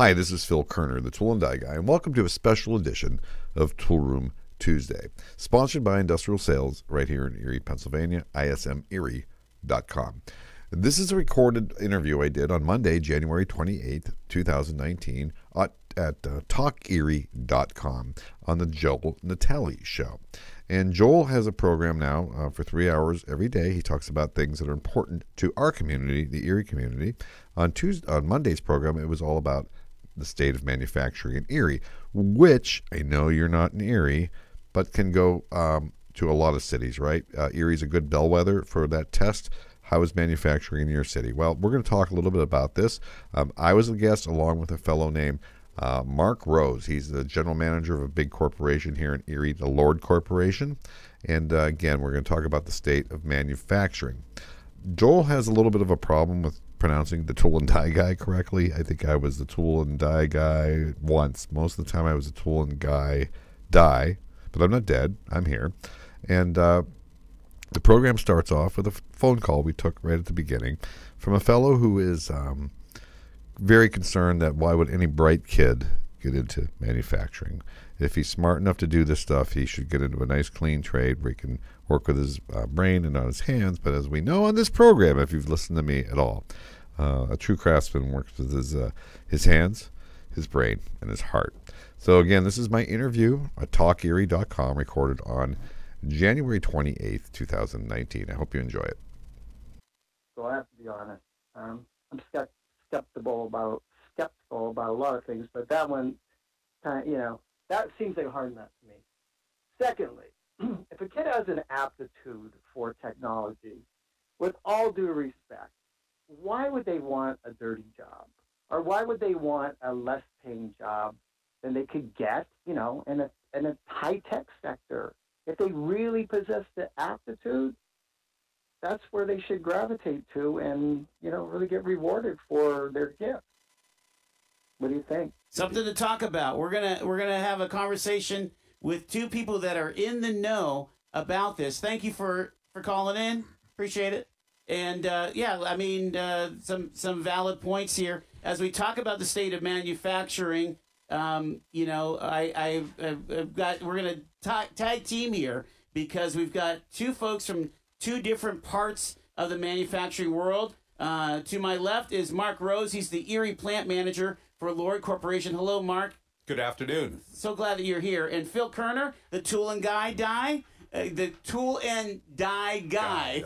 Hi, this is Phil Kerner, the Tool and Die Guy, and welcome to a special edition of Tool Room Tuesday, sponsored by Industrial Sales right here in Erie, Pennsylvania, ismerie.com. This is a recorded interview I did on Monday, January 28th, 2019, at talkerie.com on the Joel Natale Show. And Joel has a program now for 3 hours every day. He talks about things that are important to our community, the Erie community. On Monday's program, it was all about the state of manufacturing in Erie, which I know you're not in Erie, but can go to a lot of cities, right? Erie's a good bellwether for that test. How is manufacturing in your city? Well, we're going to talk a little bit about this. I was a guest along with a fellow named Mark Rose. He's the general manager of a big corporation here in Erie, the Lord Corporation. And again, we're going to talk about the state of manufacturing. Joel has a little bit of a problem with pronouncing the Tool and Die Guy correctly. I think I was the Tool and Die Guy once. Most of the time I was a Tool and Die, but I'm not dead. I'm here. And the program starts off with a phone call we took right at the beginning from a fellow who is very concerned that why would any bright kid get into manufacturing? If he's smart enough to do this stuff, he should get into a nice clean trade where he can work with his brain and not his hands. But as we know on this program, if you've listened to me at all, a true craftsman works with his hands, his brain, and his heart. So again, this is my interview at talkerie.com, recorded on January 28th, 2019. I hope you enjoy it. So I have to be honest. I'm skeptical about a lot of things, but that one, that seems like a hard nut to me. Secondly, if a kid has an aptitude for technology, with all due respect, why would they want a dirty job? Or why would they want a less paying job than they could get, in a high-tech sector? If they really possess the aptitude, that's where they should gravitate to and, really get rewarded for their gift. What do you think? Something to talk about. We're gonna have a conversation with two people that are in the know about this. Thank you for calling in. Appreciate it. And some valid points here as we talk about the state of manufacturing. We're gonna tag team here because we've got two folks from two different parts of the manufacturing world. To my left is Mark Rose. He's the Erie plant manager for Lord Corporation. Hello, Mark. Good afternoon. So glad that you're here. And Phil Kerner, the Tool and Die Guy. The Tool and Die Guy.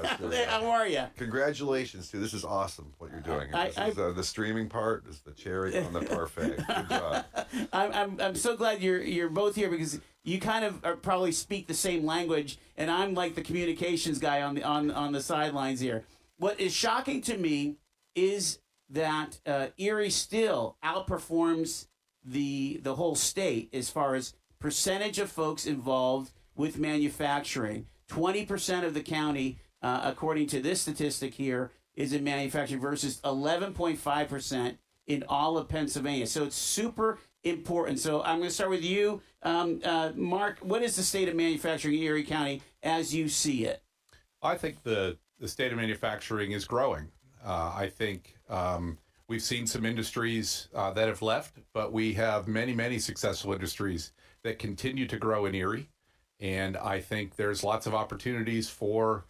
How are you? Congratulations, too. This is awesome what you're doing. The streaming part is the cherry on the parfait. Good job. I'm so glad you're both here because you kind of probably speak the same language, and I'm like the communications guy on the sidelines here. What is shocking to me is that Erie still outperforms the whole state as far as percentage of folks involved with manufacturing. 20% of the county, according to this statistic here, is in manufacturing versus 11.5% in all of Pennsylvania. So it's super important. So I'm going to start with you, Mark. What is the state of manufacturing in Erie County as you see it? I think the state of manufacturing is growing. I think we've seen some industries that have left, but we have many, many successful industries that continue to grow in Erie. And I think there's lots of opportunities for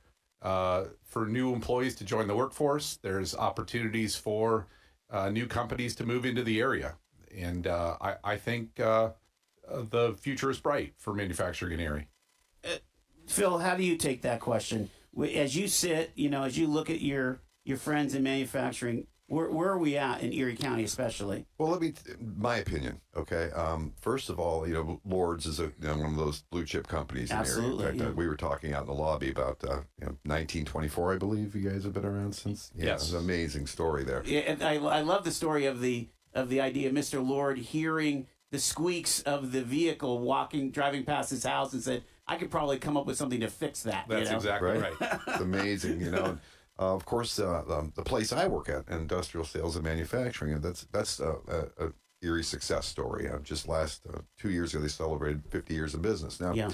new employees to join the workforce. There's opportunities for new companies to move into the area. And I think the future is bright for manufacturing in Erie. Phil, how do you take that question? As you sit, as you look at your friends in manufacturing, where are we at in Erie County especially? Well, my opinion, okay? First of all, Lord's is one of those blue chip companies in Absolutely, Erie. In fact, we were talking out in the lobby about 1924, I believe you guys have been around since. Yeah, yes. It's an amazing story there. Yeah, and I love the story of the idea of Mr. Lord hearing the squeaks of the vehicle driving past his house and said, I could probably come up with something to fix that. That's exactly right. It's amazing, Of course, the place I work at, industrial sales and manufacturing, that's a Erie success story. Just last 2 years ago, they celebrated 50 years of business. Now,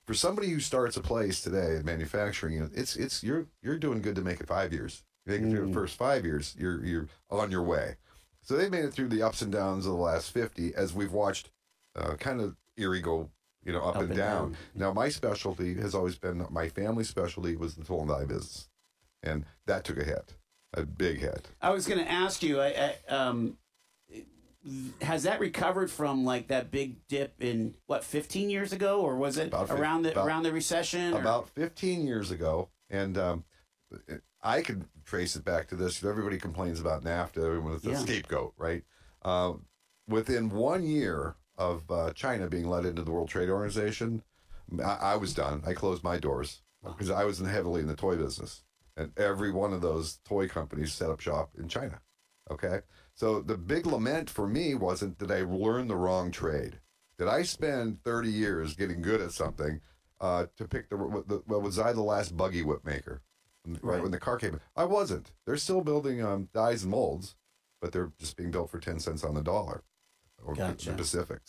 for somebody who starts a place today in manufacturing, you're doing good to make it 5 years. You make it through the first 5 years, you're on your way. So they've made it through the ups and downs of the last 50 as we've watched kind of Erie go, up and down. Now, my specialty has always been, my family specialty was the tool and die business. And that took a hit, a big hit. I was going to ask you, has that recovered from like that big dip in 15 years ago, or was it around the recession? About 15 years ago, and I could trace it back to this. Everybody complains about NAFTA. Everyone is a scapegoat, right? Within 1 year of China being let into the World Trade Organization, I was done. I closed my doors because I was heavily in the toy business, and every one of those toy companies set up shop in China. Okay, so the big lament for me wasn't that I learned the wrong trade. Did I spend 30 years getting good at something to pick was I the last buggy whip maker? Right when the car came in, I wasn't. They're still building dies and molds, but they're just being built for 10 cents on the dollar, or the Pacific.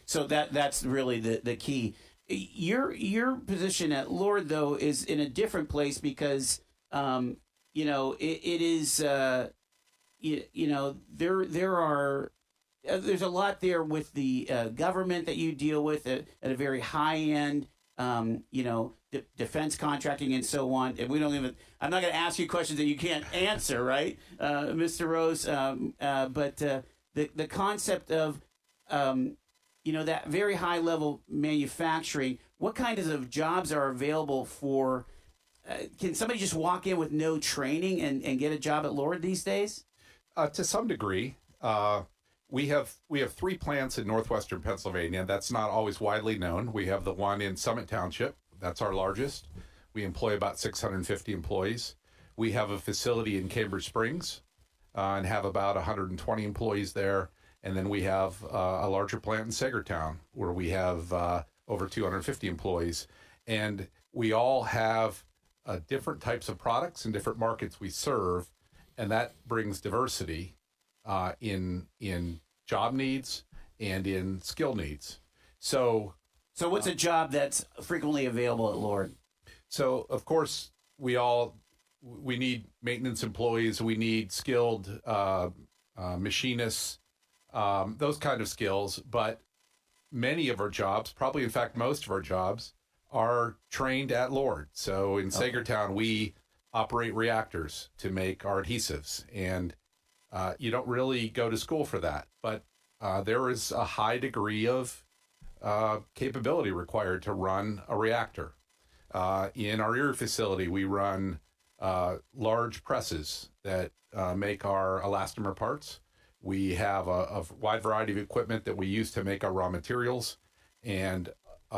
So that's really the key. Your position at Lord, though, is in a different place because it is. There's a lot there with the government that you deal with at a very high end, defense contracting and so on. And I'm not going to ask you questions that you can't answer, right, Mr. Rose? But the concept of, that very high level manufacturing, what kinds of jobs are available for, can somebody just walk in with no training and get a job at Lord these days? To some degree, we have 3 plants in northwestern Pennsylvania. That's not always widely known. We have the one in Summit Township. That's our largest. We employ about 650 employees. We have a facility in Cambridge Springs and have about 120 employees there. And then we have a larger plant in Sagertown where we have over 250 employees. And we all have different types of products and different markets we serve. And that brings diversity in job needs and in skill needs. So what's a job that's frequently available at Lord? So, of course, we need maintenance employees. We need skilled machinists, those kind of skills. But many of our jobs, probably in fact most of our jobs, are trained at Lord. So in Sagertown, we operate reactors to make our adhesives, and you don't really go to school for that, but there is a high degree of capability required to run a reactor. In our Erie facility, we run large presses that make our elastomer parts. We have a wide variety of equipment that we use to make our raw materials, and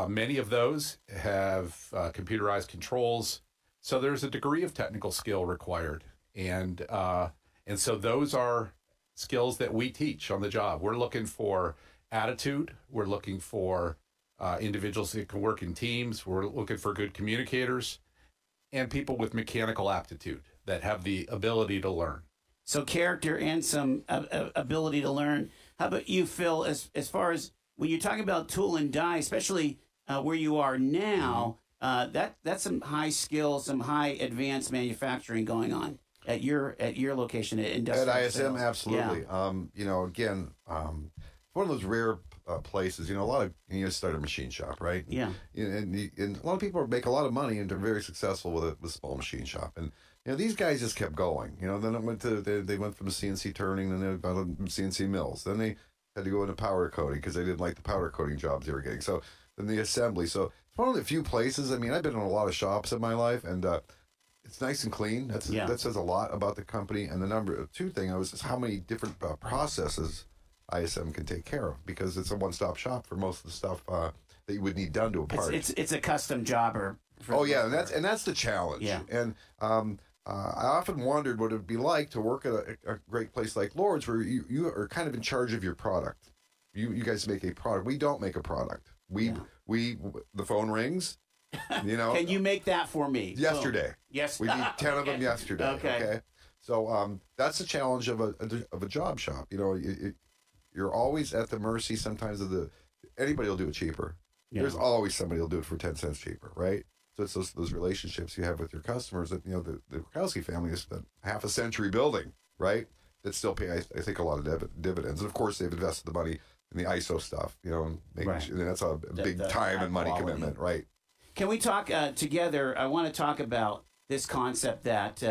many of those have computerized controls. So there's a degree of technical skill required, and so those are skills that we teach on the job. We're looking for attitude. We're looking for individuals that can work in teams. We're looking for good communicators and people with mechanical aptitude that have the ability to learn. So character and some ability to learn. How about you, Phil, as far as when you're talking about tool and die, especially where you are now, that's some high skill, some high advanced manufacturing going on at your location at Industrial. At ISM, absolutely. Yeah. Again, one of those rare places. A lot of start a machine shop, right? Yeah. And a lot of people make a lot of money and they're very successful with a small machine shop. And these guys just kept going. Then they went from the CNC turning, then they went to CNC mills, then they had to go into powder coating because they didn't like the powder coating jobs they were getting. So then the assembly. So it's one of the few places. I've been in a lot of shops in my life, and it's nice and clean. That says a lot about the company. And the number two thing is how many different processes ISM can take care of, because it's a one-stop shop for most of the stuff that you would need done to a part. It's a custom jobber. And that's the challenge. Yeah. And I often wondered what it would be like to work at a great place like Lord's, where you are kind of in charge of your product. You guys make a product. We don't make a product. The phone rings. Can you make that for me? Yesterday. Yes. We need 10 of them yesterday. Okay. So that's the challenge of a job shop. You're always at the mercy sometimes of anybody will do it cheaper. Yeah. There's always somebody who'll do it for 10 cents cheaper, right? So it's those relationships you have with your customers that, the Krakowski family has spent half a century building, right? that still pay, I think, a lot of dividends. And of course, they've invested the money in the ISO stuff, and making sure, and that's a big time and money commitment, right? Can we talk together? I want to talk about this concept that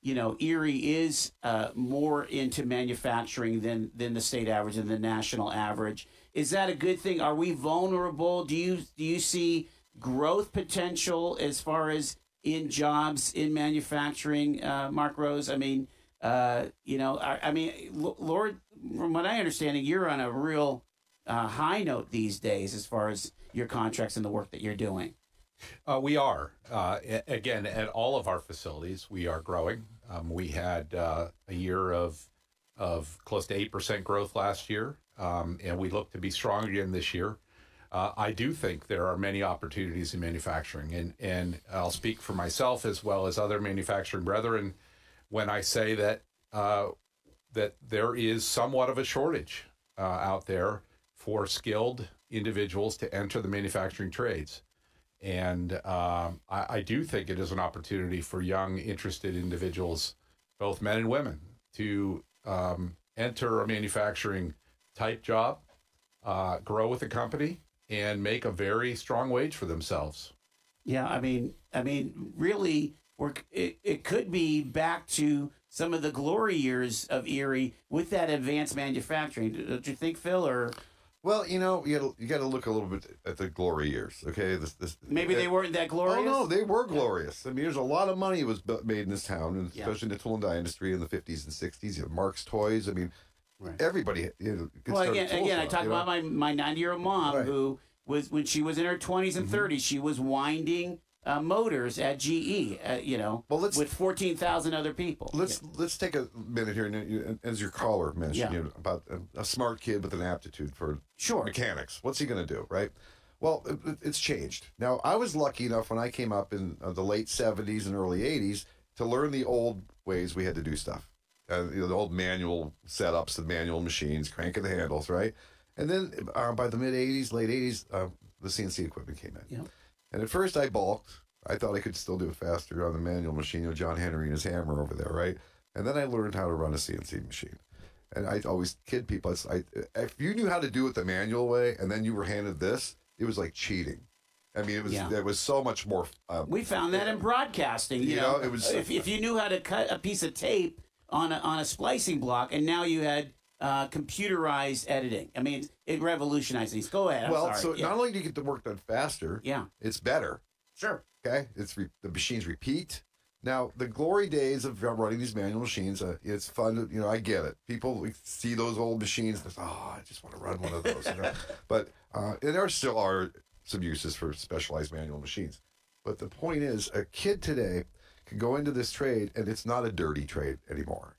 Erie is more into manufacturing than the state average and the national average. Is that a good thing? Are we vulnerable? Do you see growth potential as far as in jobs in manufacturing, Mark Rose? I mean, Lord, from what I understand, you're on a real high note these days as far as your contracts and the work that you're doing. We are. Again, at all of our facilities, we are growing. We had a year of close to 8% growth last year, and we look to be strong again this year. I do think there are many opportunities in manufacturing, and I'll speak for myself as well as other manufacturing brethren when I say that that there is somewhat of a shortage out there for skilled individuals to enter the manufacturing trades. And I do think it is an opportunity for young, interested individuals, both men and women, to enter a manufacturing type job, grow with the company, and make a very strong wage for themselves. Yeah, I mean, really, it could be back to some of the glory years of Erie with that advanced manufacturing. Don't you think, Phil? Or well, you got to look a little bit at the glory years. Okay, maybe they weren't that glorious. Oh no, they were glorious. I mean, there's a lot of money was made in this town, and especially in the tool and die industry in the 50s and 60s. Mark's Toys. I mean, everybody. Well, again, I talk about my 90-year-old mom who was, when she was in her 20s and 30s, she was winding motors at GE. With 14,000 other people. Let's take a minute here, and as your caller mentioned, about a smart kid with an aptitude for mechanics. What's he going to do, right? Well, it's changed. Now, I was lucky enough when I came up in the late 70s and early 80s to learn the old ways we had to do stuff. The old manual setups, the manual machines, cranking the handles, right? And then by the mid 80s, late 80s, the CNC equipment came in. Yeah. And at first I balked. I thought I could still do it faster on the manual machine, John Henry and his hammer over there, right? And then I learned how to run a CNC machine. And I always kid people. If you knew how to do it the manual way and then you were handed this, it was like cheating. I mean, there was so much more. We found that in broadcasting. You know, it was if you knew how to cut a piece of tape on a splicing block, and now you had computerized editing. I mean, it revolutionized things. Go ahead. Not only do you get the work done faster, it's better. Sure. Okay, the machines repeat. Now, the glory days of running these manual machines, it's fun. I get it. People see those old machines. I just want to run one of those. But there still are some uses for specialized manual machines. But the point is, a kid today can go into this trade, and it's not a dirty trade anymore.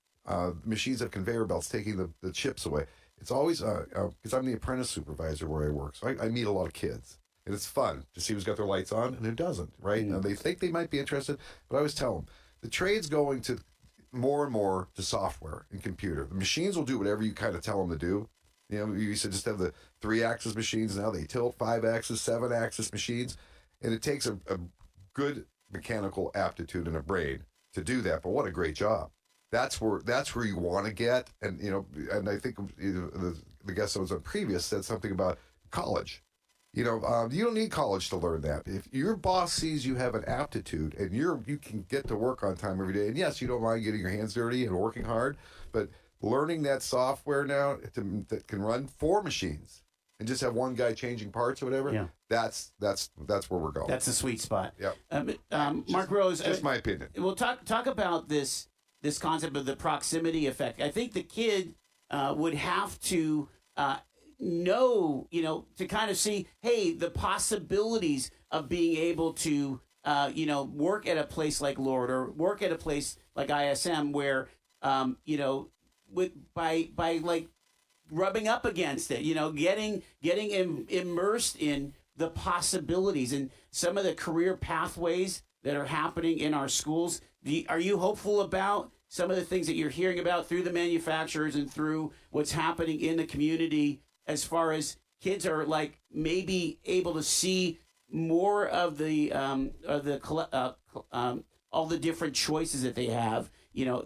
Machines have conveyor belts taking the chips away. It's always, because I'm the apprentice supervisor where I work, so I meet a lot of kids. And it's fun to see who's got their lights on and who doesn't, right? And they think they might be interested, but I always tell them, the trade's going to more and more to software and computer. The machines will do whatever you kind of tell them to do. You used to just have the 3-axis machines. Now they tilt 5-axis, 7-axis machines. And it takes a good mechanical aptitude and a brain to do that. But what a great job. That's where you want to get. And, and I think the guest that was on previous said something about college. You don't need college to learn that. If your boss sees you have an aptitude and you can get to work on time every day, and yes, you don't mind getting your hands dirty and working hard, but learning that software now that can run 4 machines and just have one guy changing parts or whatever, that's where we're going. That's the sweet spot. Yeah. Mark Rose, just my opinion. We'll talk about this concept of the proximity effect. I think the kid would have to know, to kind of see, hey, the possibilities of being able to, work at a place like Lord or work at a place like ISM where, by like rubbing up against it, getting immersed in the possibilities and some of the career pathways that are happening in our schools. Are you hopeful about some of the things that you're hearing about through the manufacturers and through what's happening in the community as far as kids are like maybe able to see more of the all the different choices that they have,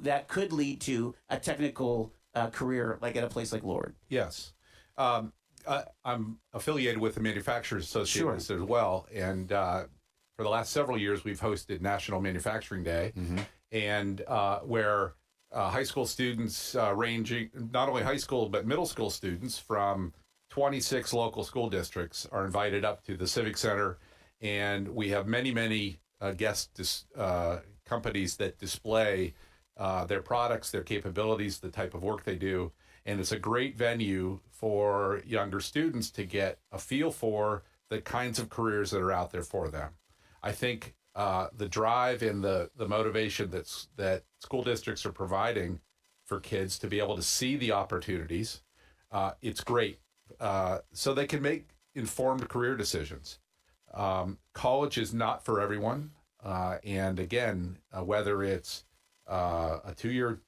that could lead to a technical career like at a place like Lord. Yes. I'm affiliated with the Manufacturers Association as well, and for the last several years, we've hosted National Manufacturing Day, and where high school students ranging, not only high school, but middle school students from 26 local school districts are invited up to the Civic Center, and we have many guest companies that display their products, their capabilities, the type of work they do, and it's a great venue for younger students to get a feel for the kinds of careers that are out there for them. I think the drive and the motivation that school districts are providing for kids to be able to see the opportunities, it's great. So they can make informed career decisions. College is not for everyone. And again, whether it's a 2-year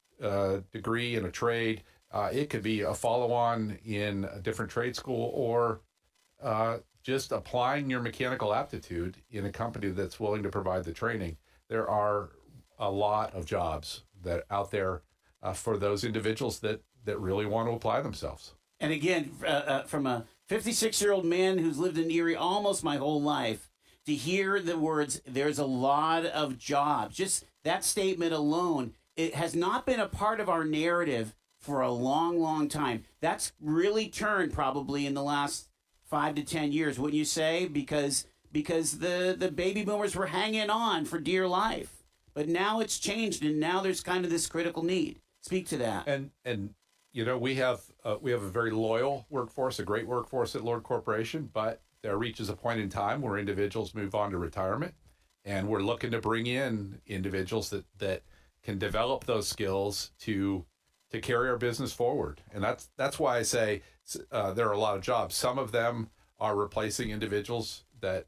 degree in a trade, it could be a follow-on in a different trade school, or just applying your mechanical aptitude in a company that's willing to provide the training. There are a lot of jobs that out there for those individuals that really want to apply themselves. And again, from a 56-year-old man who's lived in Erie almost my whole life, to hear the words, there's a lot of jobs, just that statement alone, it has not been a part of our narrative for a long time. That's really turned probably in the last 5 to 10 years, wouldn't you say? Because the baby boomers were hanging on for dear life. But now it's changed, and now there's kind of this critical need. Speak to that. And we have a very loyal workforce, a great workforce at Lord Corporation, but there reaches a point in time where individuals move on to retirement, and we're looking to bring in individuals that can develop those skills to carry our business forward. And that's why I say there are a lot of jobs. Some of them are replacing individuals that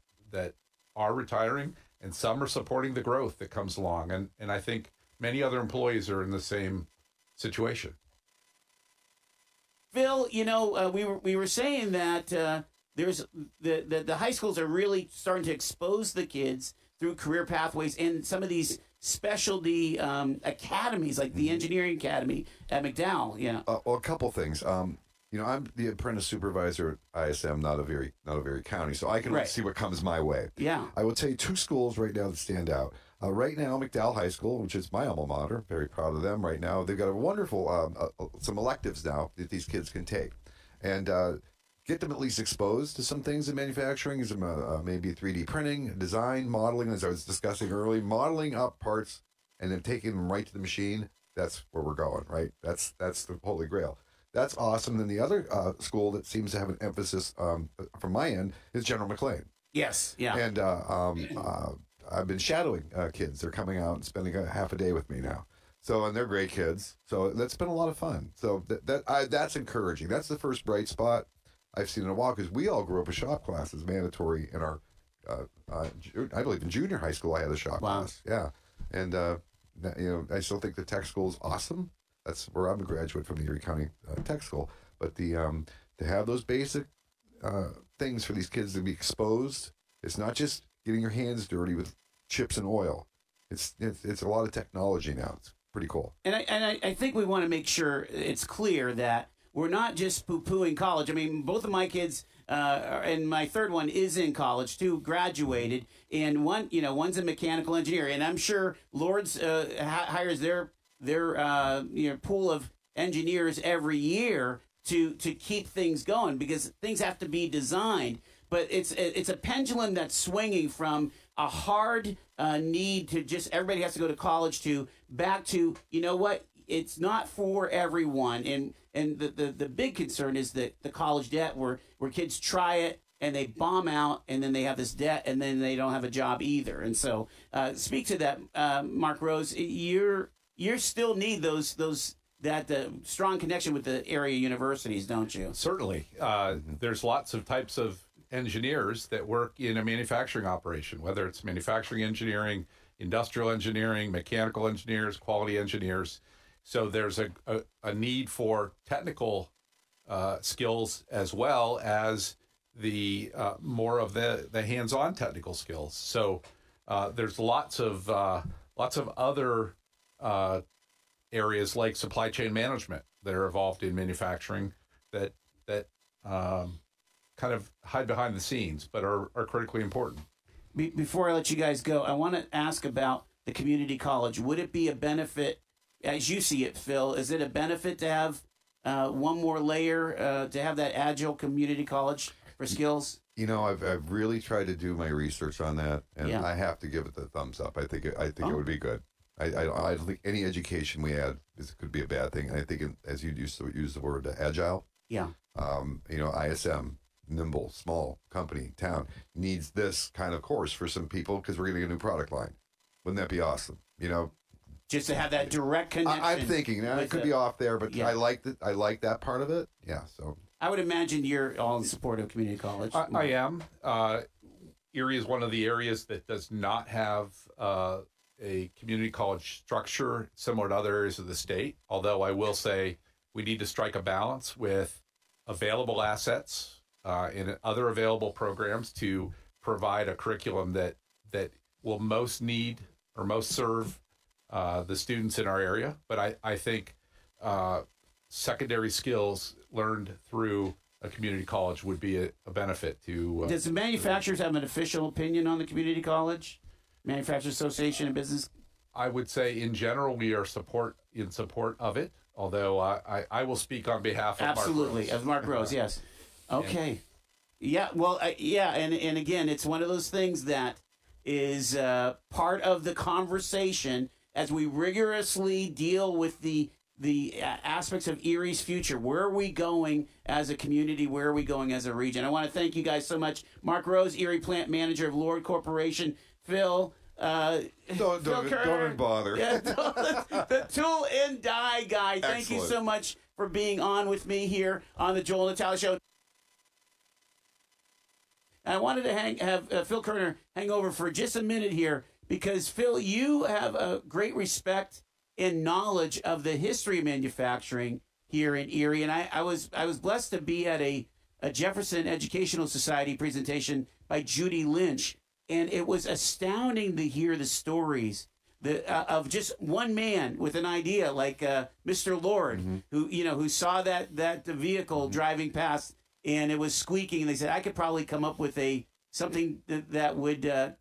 are retiring, and some are supporting the growth that comes along. And I think many other employees are in the same situation. Phil, we were saying that there's the high schools are really starting to expose the kids through career pathways and some of these specialty academies, like the engineering academy at McDowell. Well, a couple things. I'm the apprentice supervisor at ISM, not of Erie County, so I can only see what comes my way. Yeah. I will tell you 2 schools right now that stand out. Right now, McDowell High School, which is my alma mater, very proud of them right now. They've got a wonderful, some electives now that these kids can take. And get them at least exposed to some things in manufacturing, maybe 3D printing, design, modeling, as I was discussing earlier, modeling up parts and then taking them right to the machine. That's where we're going, right? That's the holy grail. That's awesome. Then the other school that seems to have an emphasis from my end is General McLean. Yes, yeah. And I've been shadowing kids. They're coming out and spending a half a day with me now. And they're great kids. So that's been a lot of fun. So that's encouraging. That's the first bright spot I've seen in a while, because we all grew up with shop classes mandatory in our, I believe in junior high school I had a shop class. Yeah. And, I still think the tech school is awesome. That's where I'm a graduate from the Erie County Tech School. But to have those basic things for these kids to be exposed, it's not just getting your hands dirty with chips and oil. It's a lot of technology now. It's pretty cool. And I think we want to make sure it's clear that we're not just poo-pooing college. I mean, both of my kids, and my third one is in college too, graduated, and one's a mechanical engineer, and I'm sure Lord's hires their pool of engineers every year to keep things going, because things have to be designed. But it's a pendulum that's swinging from a hard need to just everybody has to go to college to back to, it's not for everyone. And the big concern is that the college debt where kids try it and they bomb out, and then they have this debt, and then they don't have a job either. And so speak to that, Mark Rose. You still need that strong connection with the area universities, don't you? Certainly. There's lots of types of engineers that work in a manufacturing operation, whether it's manufacturing engineering, industrial engineering, mechanical engineers, quality engineers. So there's a need for technical skills as well as the more of the hands-on technical skills. So there's lots of lots of other areas like supply chain management that are involved in manufacturing that kind of hide behind the scenes, but are critically important. Before I let you guys go, I want to ask about the community college. Would it be a benefit, as you see it, Phil? Is it a benefit to have one more layer, to have that agile community college for skills? You know, I've really tried to do my research on that, and Yeah. I have to give it the thumbs up. I think it would be good. I don't think any education we add could be a bad thing. And I think, as you used to use the word agile, Yeah. you know, ISM, nimble, small company, town, needs this kind of course for some people because we're getting a new product line. Wouldn't that be awesome? You know, Just to have that direct connection. I'm thinking now it could be off there, but Yeah. I like that part of it. Yeah, so I would imagine you're all in support of community college. I am. Erie is one of the areas that does not have a community college structure similar to other areas of the state. Although I will say we need to strike a balance with available assets and other available programs to provide a curriculum that will most need or most serve the students in our area. But I think secondary skills learned through a community college would be a benefit to. Does the manufacturers have an official opinion on the community college? Manufacturers Association and Business? I would say in general we are in support of it. Although I will speak on behalf of Absolutely, Mark Rose. of Mark Rose, yes. Okay. Yeah, well, and again, it's one of those things that is part of the conversation as we rigorously deal with the aspects of Erie's future. Where are we going as a community? Where are we going as a region? I want to thank you guys so much. Mark Rose, Erie Plant Manager of Lord Corporation. Phil, don't even bother. Yeah, the tool and die guy. Thank you so much for being on with me here on the Joel Natale Show. I wanted to have Phil Kerner hang over for just a minute here because, Phil, you have a great respect and knowledge of the history of manufacturing here in Erie, and I was blessed to be at a Jefferson Educational Society presentation by Judy Lynch. And it was astounding to hear the stories of just one man with an idea, like Mr. Lord, who saw that vehicle driving past and it was squeaking, and they said, I could probably come up with something that would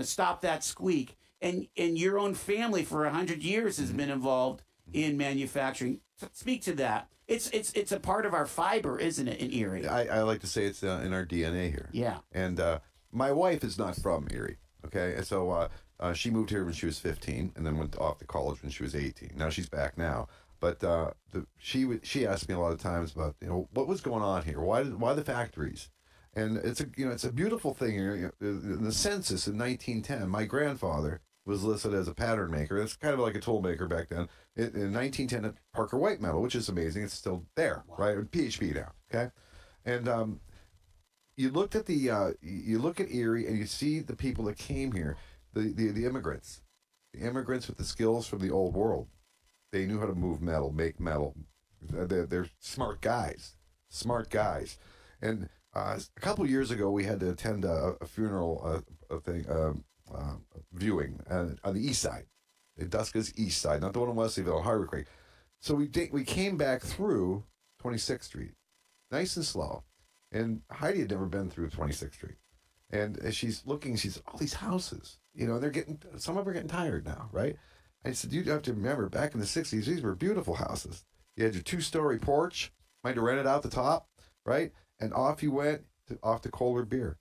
stop that squeak. And your own family for 100 years has been involved in manufacturing. Speak to that. It's a part of our fiber, isn't it, in Erie? I like to say it's in our DNA here. Yeah. And my wife is not from Erie, okay? And so she moved here when she was 15 and then went off to college when she was 18. Now she's back now. But she asked me a lot of times about, what was going on here? Why the factories? And it's a beautiful thing here. In the census in 1910, my grandfather was listed as a pattern maker. It's kind of like a tool maker back then. In 1910 at Parker White Metal, which is amazing. It's still there, right? PHP now, okay? And you look at Erie and you see the people that came here, the immigrants with the skills from the old world. They knew how to move metal, make metal. They're smart guys. And a couple of years ago, we had to attend a funeral viewing on the east side, Duska's east side, not the one in Wesleyville, Harbor Creek. So we came back through 26th Street, nice and slow. And Heidi had never been through 26th Street. And as she's looking, she's all these houses, some of them are getting tired now, right? I said, you have to remember, back in the 60s, these were beautiful houses. You had your 2-story porch, might have rented out the top, right? And off you went, off to Kohler Beer.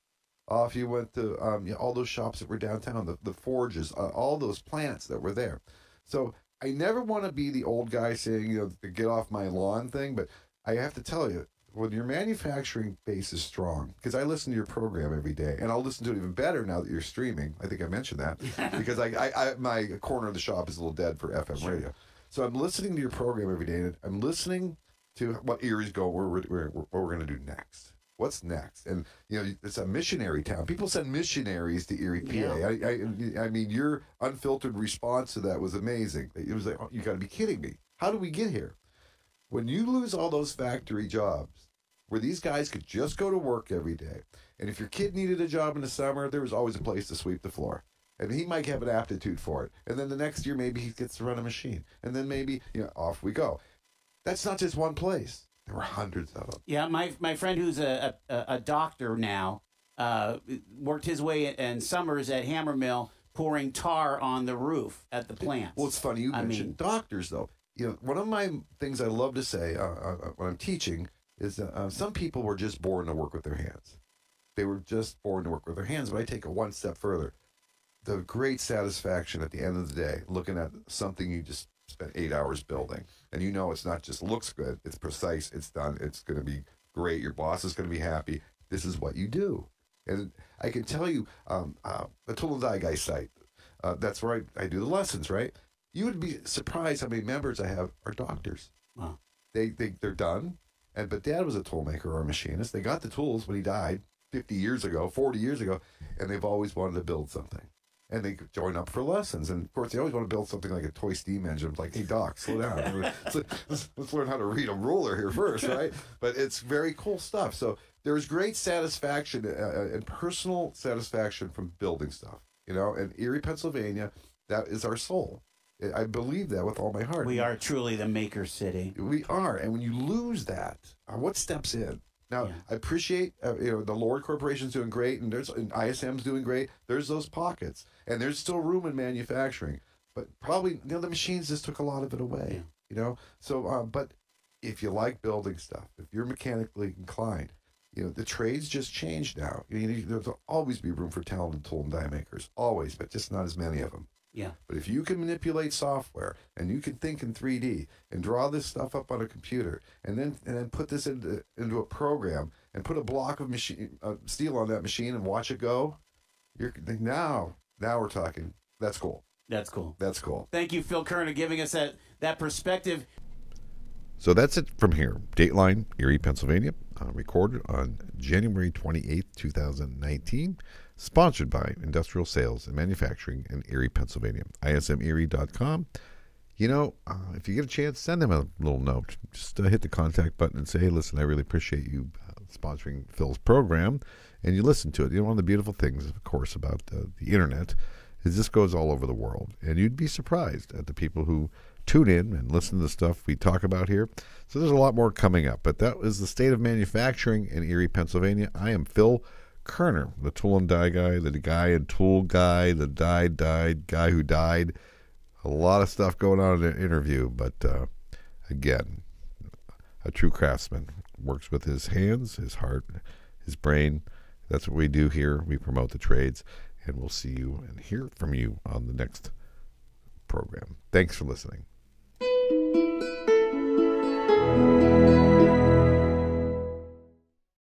Off you went to all those shops that were downtown, the forges, all those plants that were there. So I never want to be the old guy saying, the get off my lawn thing, but I have to tell you, when your manufacturing base is strong, because I listen to your program every day, and I'll listen to it even better now that you're streaming. I think I mentioned that because I my corner of the shop is a little dead for FM radio. So I'm listening to your program every day, and I'm listening to what Erie's going, what we're going to do next. What's next? And it's a missionary town. People send missionaries to Erie, PA. Yeah. I mean, your unfiltered response to that was amazing. It was like, oh, you got to be kidding me. How did we get here? When you lose all those factory jobs where these guys could just go to work every day, and if your kid needed a job in the summer, there was always a place to sweep the floor. And he might have an aptitude for it. And then the next year, maybe he gets to run a machine. And then maybe, off we go. That's not just one place. There were hundreds of them. Yeah, my friend who's a doctor now worked his way in summers at Hammermill pouring tar on the roof at the plant. Well, it's funny you mentioned doctors, though. One of my things I love to say when I'm teaching is that some people were just born to work with their hands. They were just born to work with their hands, but I take it one step further. The great satisfaction at the end of the day, looking at something you just spent 8 hours building, and it's not just looks good, it's precise, it's done, it's going to be great, your boss is going to be happy. This is what you do. And I can tell you, the Tool and Die Guy site, that's where I do the lessons, right? You would be surprised how many members I have are doctors. Wow. They're done, but Dad was a tool maker or a machinist. They got the tools when he died 50 years ago, 40 years ago, and they've always wanted to build something. And they join up for lessons. And, of course, they always want to build something like a toy steam engine. It's like, hey, Doc, slow down. Let's learn how to read a ruler here first, right? But it's very cool stuff. So there's great satisfaction and personal satisfaction from building stuff. In Erie, Pennsylvania, that is our soul. I believe that with all my heart. We are truly the maker city. We are. And when you lose that, what steps in? Now, I appreciate, the Lord Corporation's doing great, and ISM's doing great. There's those pockets, and there's still room in manufacturing. But probably, the machines just took a lot of it away, So, but if you like building stuff, if you're mechanically inclined, the trades just changed now. There'll always be room for talented tool and die makers, always, but just not as many of them. Yeah. But if you can manipulate software and you can think in 3D and draw this stuff up on a computer and then put this into a program and put a block of steel on that machine and watch it go, now we're talking. That's cool. That's cool. That's cool. Thank you, Phil Kerner, giving us that perspective. So that's it from here. Dateline, Erie, Pennsylvania, recorded on January 28th, 2019. Sponsored by Industrial Sales and Manufacturing in Erie, Pennsylvania. ISMErie.com. If you get a chance, send them a little note. Just hit the contact button and say, hey, listen, I really appreciate you sponsoring Phil's program. And you listen to it. One of the beautiful things, of course, about the internet is this goes all over the world. And you'd be surprised at the people who tune in and listen to the stuff we talk about here. So there's a lot more coming up. But that is the state of manufacturing in Erie, Pennsylvania. I am Phil Kerner, the tool and die guy, the guy and tool guy, the died guy who died. A lot of stuff going on in the interview, but again, a true craftsman works with his hands, his heart, his brain. That's what we do here. We promote the trades, and we'll see you and hear from you on the next program. Thanks for listening.